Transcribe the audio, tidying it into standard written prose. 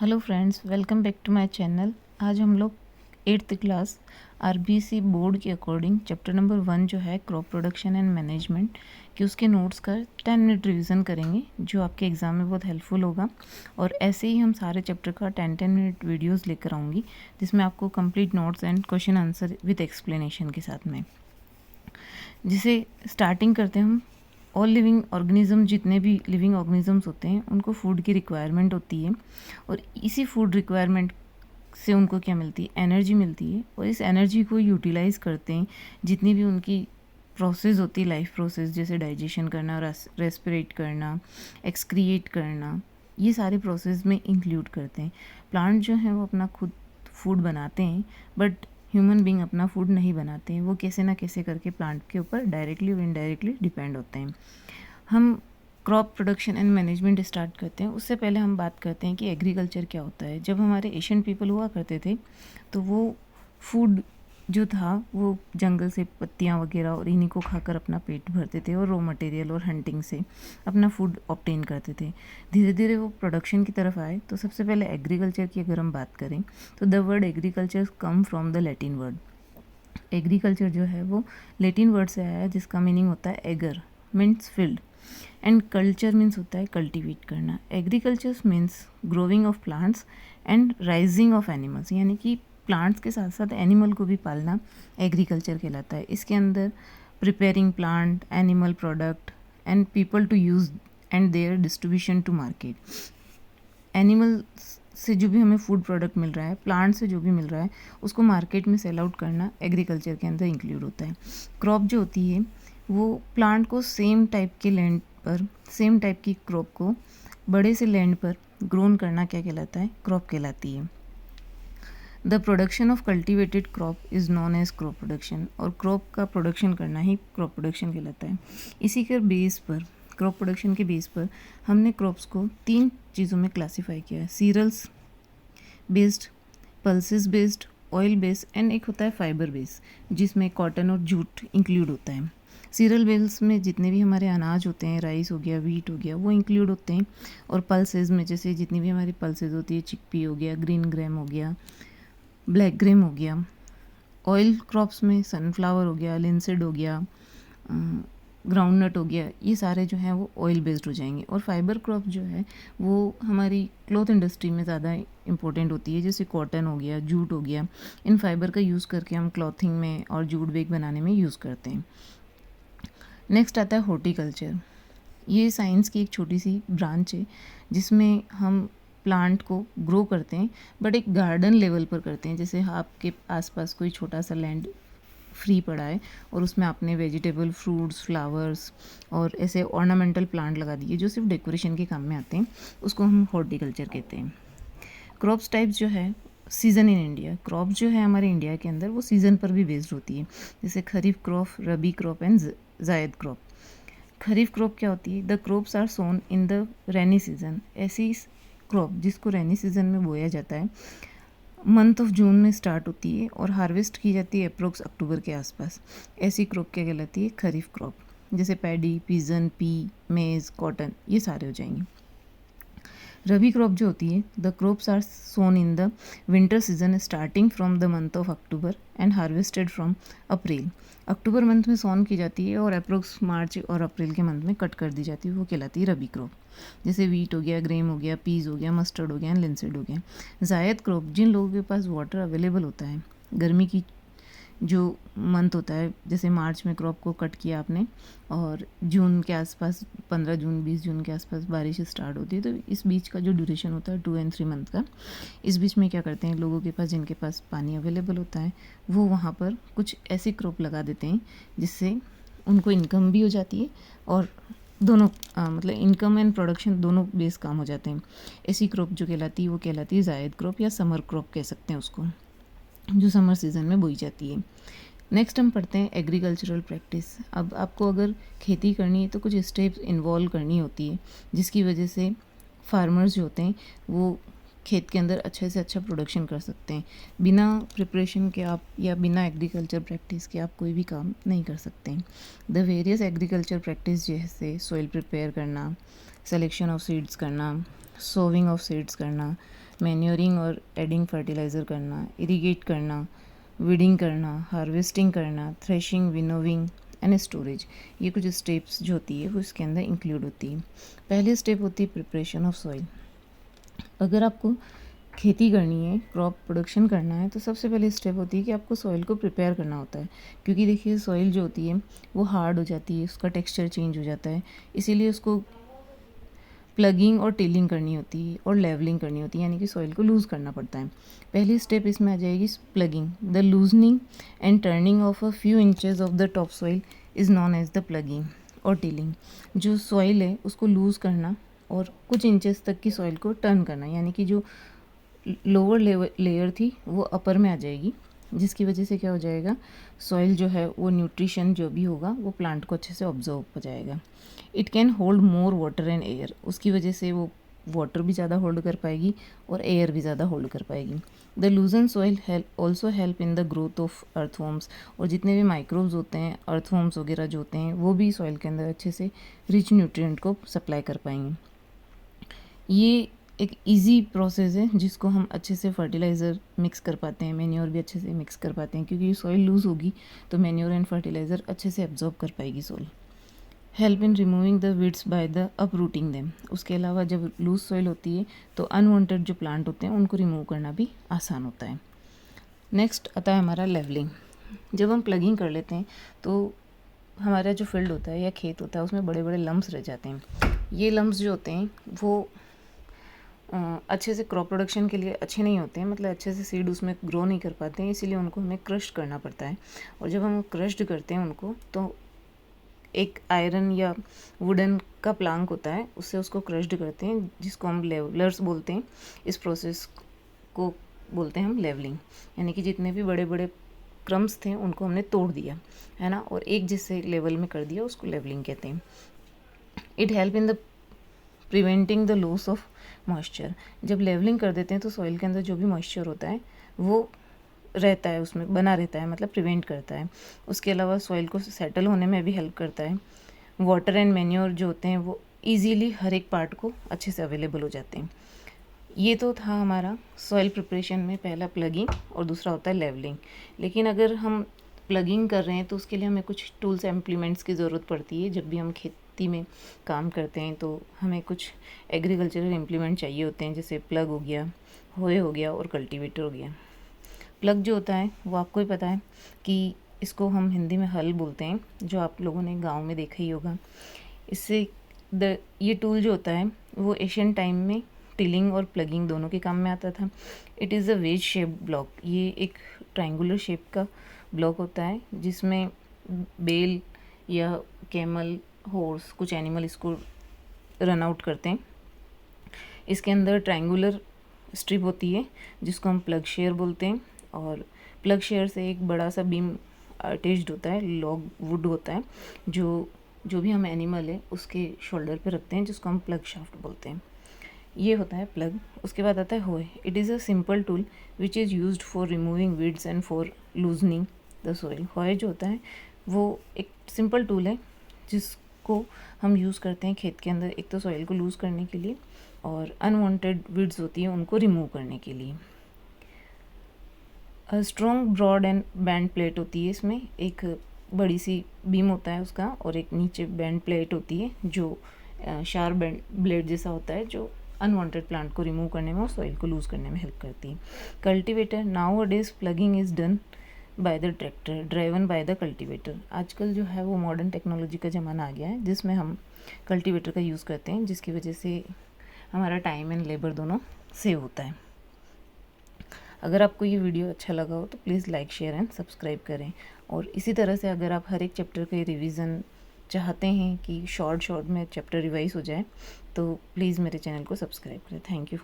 Hello friends, welcome back to my channel. आज हम लोग 8th क्लास आरबीसी बोर्ड के अकॉर्डिंग चैप्टर नंबर 1 जो है क्रॉप प्रोडक्शन एंड मैनेजमेंट कि उसके नोट्स का 10 मिनट रिवीजन करेंगे, जो आपके एग्ज़ाम में बहुत हेल्पफुल होगा। और ऐसे ही हम सारे चैप्टर का 10-10 मिनट वीडियोस लेकर आऊँगी, जिसमें आपको complete notes and question answer with explanation के साथ में। जिसे स्टार्टिंग करते हैं हम। ऑल लिविंग ऑर्गेनिज्म, जितने भी लिविंग ऑर्गेनिजम्स होते हैं उनको फूड की रिक्वायरमेंट होती है, और इसी फूड रिक्वायरमेंट से उनको क्या मिलती है, एनर्जी मिलती है। और इस एनर्जी को यूटिलाइज करते हैं जितनी भी उनकी प्रोसेस होती है, लाइफ प्रोसेस, जैसे डाइजेशन करना, रेस्पिरेट करना, एक्सक्रिएट करना, ये सारे प्रोसेस में इंक्लूड करते हैं। प्लांट जो है वो अपना खुद फूड बनाते हैं, बट ह्यूमन बीइंग अपना फूड नहीं बनाते हैं। वो कैसे ना कैसे करके प्लांट के ऊपर डायरेक्टली और इनडायरेक्टली डिपेंड होते हैं। हम crop production and management start करते हैं। उससे पहले हम बात करते हैं कि एग्रीकल्चर क्या होता है। जब हमारे एशियन पीपल हुआ करते थे तो वो फूड जो था वो जंगल से पत्तियाँ वगैरह और इन्हीं को खाकर अपना पेट भरते थे, और रॉ मटेरियल और हंटिंग से अपना फूड ऑब्टेन करते थे। धीरे धीरे वो प्रोडक्शन की तरफ आए। तो सबसे पहले एग्रीकल्चर की अगर हम बात करें तो the word agriculture come from the Latin word. Agriculture जो है वो लैटिन वर्ड से आया है, जिसका मीनिंग होता है ager means field, and culture means होता है कल्टीवेट करना। Agriculture means growing of plants and raising of animals, यानी कि प्लांट्स के साथ साथ एनिमल को भी पालना एग्रीकल्चर कहलाता है। इसके अंदर preparing plant, animal product and people to use and their distribution to market. Animal से जो भी हमें फूड प्रोडक्ट मिल रहा है, प्लांट से जो भी मिल रहा है, उसको मार्केट में सेल आउट करना एग्रीकल्चर के अंदर इंक्लूड होता है। क्रॉप जो होती है वो प्लांट को सेम टाइप के लैंड पर, सेम टाइप की क्रॉप को बड़े से लैंड पर ग्रोन करना क्या कहलाता है, क्रॉप कहलाती है। The production of cultivated crop is known as crop production, और क्रॉप का प्रोडक्शन करना ही क्रॉप प्रोडक्शन कहलाता है। इसी के बेस पर, क्रॉप प्रोडक्शन के बेस पर हमने क्रॉप्स को 3 चीज़ों में क्लासीफाई किया है: cereals based, pulses based, oil based, and एक होता है फाइबर बेस्ड, जिसमें कॉटन और जूट इंक्लूड होता है। सीरियल बेल्स में जितने भी हमारे अनाज होते हैं, राइस हो गया, वीट हो गया, वो इंक्लूड होते हैं। और पल्सेस में जैसे जितनी भी हमारी पल्सेस होती है, चिकपी हो गया, ग्रीन ग्रेम हो गया, ब्लैक ग्रेम हो गया। ऑयल क्रॉप्स में सनफ्लावर हो गया, लिंसेड हो गया, ग्राउंडनट हो गया, ये सारे जो हैं वो ऑयल बेस्ड हो जाएंगे। और फाइबर क्रॉप जो है वो हमारी क्लॉथ इंडस्ट्री में ज़्यादा इंपॉर्टेंट होती है, जैसे कॉटन हो गया, जूट हो गया। इन फाइबर का यूज़ करके हम क्लॉथिंग में और जूट बैग बनाने में यूज़ करते हैं। नेक्स्ट आता है हॉर्टिकल्चर। ये साइंस की एक छोटी सी ब्रांच है, जिसमें हम प्लांट को ग्रो करते हैं, बट एक गार्डन लेवल पर करते हैं। जैसे आपके आसपास कोई छोटा सा लैंड फ्री पड़ा है और उसमें आपने वेजिटेबल, फ्रूट्स, फ्लावर्स और ऐसे ऑर्नामेंटल प्लांट लगा दिए जो सिर्फ डेकोरेशन के काम में आते हैं, उसको हम हॉर्टिकल्चर कहते हैं। क्रॉप्स टाइप्स जो है, सीज़न इन इंडिया, क्रॉप जो है हमारे इंडिया के अंदर वो सीज़न पर भी बेस्ड होती है, जैसे kharif crop, rabi crop and zaid crop. Kharif crop क्या होती है? The crops are sown in the rainy season. ऐसी क्रॉप जिसको रेनी सीजन में बोया जाता है, मंथ ऑफ जून में स्टार्ट होती है और हार्वेस्ट की जाती है अप्रोक्स अक्टूबर के आसपास। ऐसी क्रॉप क्या कहलाती है? खरीफ क्रॉप। जैसे paddy, pigeon, pea, maize, cotton, ये सारे हो जाएंगे। रबी क्रॉप जो होती है, the crops are sown in the winter season starting from the month of October and harvested from April. October month में सोन की जाती है और अप्रोक्स मार्च और अप्रैल के मंथ में कट कर दी जाती है, वो कहलाती है रबी क्रॉप। जैसे वीट हो गया, ग्रेम हो गया, पीज हो गया, मस्टर्ड हो गया, लिंसेड हो गया। जायद क्रॉप, जिन लोगों के पास वाटर अवेलेबल होता है, गर्मी की जो मंथ होता है, जैसे मार्च में क्रॉप को कट किया आपने और जून के आसपास, 15 जून 20 जून के आसपास बारिश स्टार्ट होती है, तो इस बीच का जो ड्यूरेशन होता है 2 और 3 मंथ का, इस बीच में क्या करते हैं लोगों के पास, जिनके पास पानी अवेलेबल होता है, वो वहाँ पर कुछ ऐसी क्रॉप लगा देते हैं जिससे उनको इनकम भी हो जाती है और दोनों मतलब इनकम एंड प्रोडक्शन दोनों बेस काम हो जाते हैं। ऐसी क्रॉप जो कहलाती है वो कहलाती है जायद क्रॉप, या समर क्रॉप कह सकते हैं उसको, जो समर सीज़न में बोई जाती है। नेक्स्ट हम पढ़ते हैं एग्रीकल्चरल प्रैक्टिस। अब आपको अगर खेती करनी है तो कुछ स्टेप्स इन्वॉल्व करनी होती है, जिसकी वजह से फार्मर्स जो होते हैं वो खेत के अंदर अच्छे से अच्छा प्रोडक्शन कर सकते हैं। बिना प्रिपरेशन के आप, या बिना एग्रीकल्चर प्रैक्टिस के आप कोई भी काम नहीं कर सकते हैं। द वेरियस एग्रीकल्चर प्रैक्टिस जैसे सॉइल प्रिपेयर करना, सिलेक्शन ऑफ सीड्स करना, सोविंग ऑफ सीड्स करना, मैन्योरिंग और एडिंग फर्टिलाइज़र करना, इरिगेट करना, वीडिंग करना, हार्वेस्टिंग करना, थ्रेशिंग, विनोविंग एंड स्टोरेज, ये कुछ स्टेप्स जो होती है वो इसके अंदर इंक्लूड होती है। पहली स्टेप होती है प्रिपरेशन ऑफ सॉइल। अगर आपको खेती करनी है, क्रॉप प्रोडक्शन करना है, तो सबसे पहले स्टेप होती है कि आपको सॉइल को प्रिपेयर करना होता है। क्योंकि देखिए सॉइल जो होती है वो हार्ड हो जाती है, उसका टेक्सचर चेंज हो जाता है, इसीलिए उसको प्लगिंग और टिलिंग करनी होती है और लेवलिंग करनी होती है, यानी कि सॉइल को लूज़ करना पड़ता है। पहली स्टेप इसमें आ जाएगी ploughing. The loosening and turning of a few inches of the top soil is known as the ploughing और टिलिंग। जो सॉइल है उसको लूज़ करना और कुछ इंचेस तक की सॉइल को टर्न करना, यानी कि जो लोअर लेयर थी वो अपर में आ जाएगी, जिसकी वजह से क्या हो जाएगा, सॉइल जो है वो न्यूट्रिशन जो भी होगा वो प्लांट को अच्छे से ऑब्जर्व हो जाएगा। It can hold more water and air, उसकी वजह से वो वाटर भी ज़्यादा होल्ड कर पाएगी और एयर भी ज़्यादा होल्ड कर पाएगी। The लूजन soil also help in the growth of earthworms, और जितने भी माइक्रोब्स होते हैं, अर्थवॉर्म्स वगैरह जो होते हैं, वो भी सॉइल के अंदर अच्छे से रिच न्यूट्रिएंट को सप्लाई कर पाएंगे। ये एक इजी प्रोसेस है जिसको हम अच्छे से फर्टिलाइज़र मिक्स कर पाते हैं, मैन्योर भी अच्छे से मिक्स कर पाते हैं, क्योंकि सॉइल लूज़ होगी तो मैन्योर एंड फर्टिलाइज़र अच्छे से एब्जॉर्ब कर पाएगी soil. Help in removing the weeds by the uprooting them. उसके अलावा जब लूज सॉइल होती है तो अनवांटेड जो प्लांट होते हैं उनको रिमूव करना भी आसान होता है। नेक्स्ट आता है हमारा लेवलिंग। जब हम प्लगिंग कर लेते हैं तो हमारा जो फील्ड होता है या खेत होता है उसमें बड़े बड़े लम्ब्स रह जाते हैं। ये लम्ब्स जो होते हैं वो अच्छे से क्रॉप प्रोडक्शन के लिए अच्छे नहीं होते हैं, मतलब अच्छे से सीड उसमें ग्रो नहीं कर पाते हैं, इसीलिए उनको हमें क्रश करना पड़ता है। और जब हम क्रश्ड करते हैं उनको तो एक आयरन या वुडन का प्लांक होता है, उससे उसको क्रश्ड करते हैं, जिसको हम लेवलर्स बोलते हैं। इस प्रोसेस को बोलते हैं हम लेवलिंग, यानी कि जितने भी बड़े बड़े क्रम्स थे उनको हमने तोड़ दिया है ना, और एक जैसे लेवल में कर दिया, उसको लेवलिंग कहते हैं। It help in the preventing the loss of moisture. जब लेवलिंग कर देते हैं तो सॉइल के अंदर जो भी मॉइस्चर होता है वो रहता है, उसमें बना रहता है, मतलब प्रिवेंट करता है। उसके अलावा सॉइल को सेटल होने में भी हेल्प करता है। वाटर एंड मैन्योर जो होते हैं वो इजीली हर एक पार्ट को अच्छे से अवेलेबल हो जाते हैं। ये तो था हमारा सॉइल प्रिपरेशन में पहला प्लगिंग और दूसरा होता है लेवलिंग। लेकिन अगर हम प्लगिंग कर रहे हैं तो उसके लिए हमें कुछ टूल्स इम्प्लीमेंट्स की ज़रूरत पड़ती है। जब भी हम खेती में काम करते हैं तो हमें कुछ एग्रीकल्चरल इम्प्लीमेंट चाहिए होते हैं, जैसे प्लग हो गया, होए हो गया और कल्टीवेटर हो गया। प्लग जो होता है वो आपको ही पता है कि इसको हम हिंदी में हल बोलते हैं, जो आप लोगों ने गांव में देखा ही होगा। इससे ये टूल जो होता है वो एशियन टाइम में टिलिंग और प्लगिंग दोनों के काम में आता था। It is a veg shape block. ये एक ट्रायंगुलर शेप का ब्लॉक होता है जिसमें बेल या कैमल, हॉर्स, कुछ एनिमल इसको रन आउट करते हैं। इसके अंदर ट्रायंगुलर स्ट्रिप होती है जिसको हम प्लग शेयर बोलते हैं, और प्लग शेयर से एक बड़ा सा बीम अटैच्ड होता है, लॉग वुड होता है, जो भी हम एनिमल है उसके शोल्डर पे रखते हैं, जिसको हम प्लग शाफ्ट बोलते हैं। ये होता है प्लग। उसके बाद आता है होए। It is a simple tool which is used for removing weeds and for loosening the soil. होए जो होता है वो एक सिंपल टूल है जिसको हम यूज़ करते हैं खेत के अंदर, एक तो सॉइल को लूज़ करने के लिए और अनवांटेड वीड्स होती हैं उनको रिमूव करने के लिए। Strong broad and band plate होती है इसमें, एक बड़ी सी बीम होता है उसका और एक नीचे बैंड प्लेट होती है जो शार्प बैंड ब्लेड जैसा होता है, जो अनवांटेड प्लांट को रिमूव करने में और सॉइल को लूज़ करने में हेल्प करती है। कल्टीवेटर। नाउ अडेज plugging is done by the tractor driven by the cultivator. आजकल जो है वो मॉडर्न टेक्नोलॉजी का ज़माना आ गया है जिसमें हम कल्टीवेटर का यूज़ करते हैं, जिसकी वजह से हमारा टाइम एंड लेबर दोनों सेव होता है। अगर आपको ये वीडियो अच्छा लगा हो तो please like, share and subscribe करें। और इसी तरह से अगर आप हर एक चैप्टर के रिवीजन चाहते हैं कि शॉर्ट में चैप्टर रिवाइज हो जाए तो प्लीज़ मेरे चैनल को सब्सक्राइब करें। Thank you.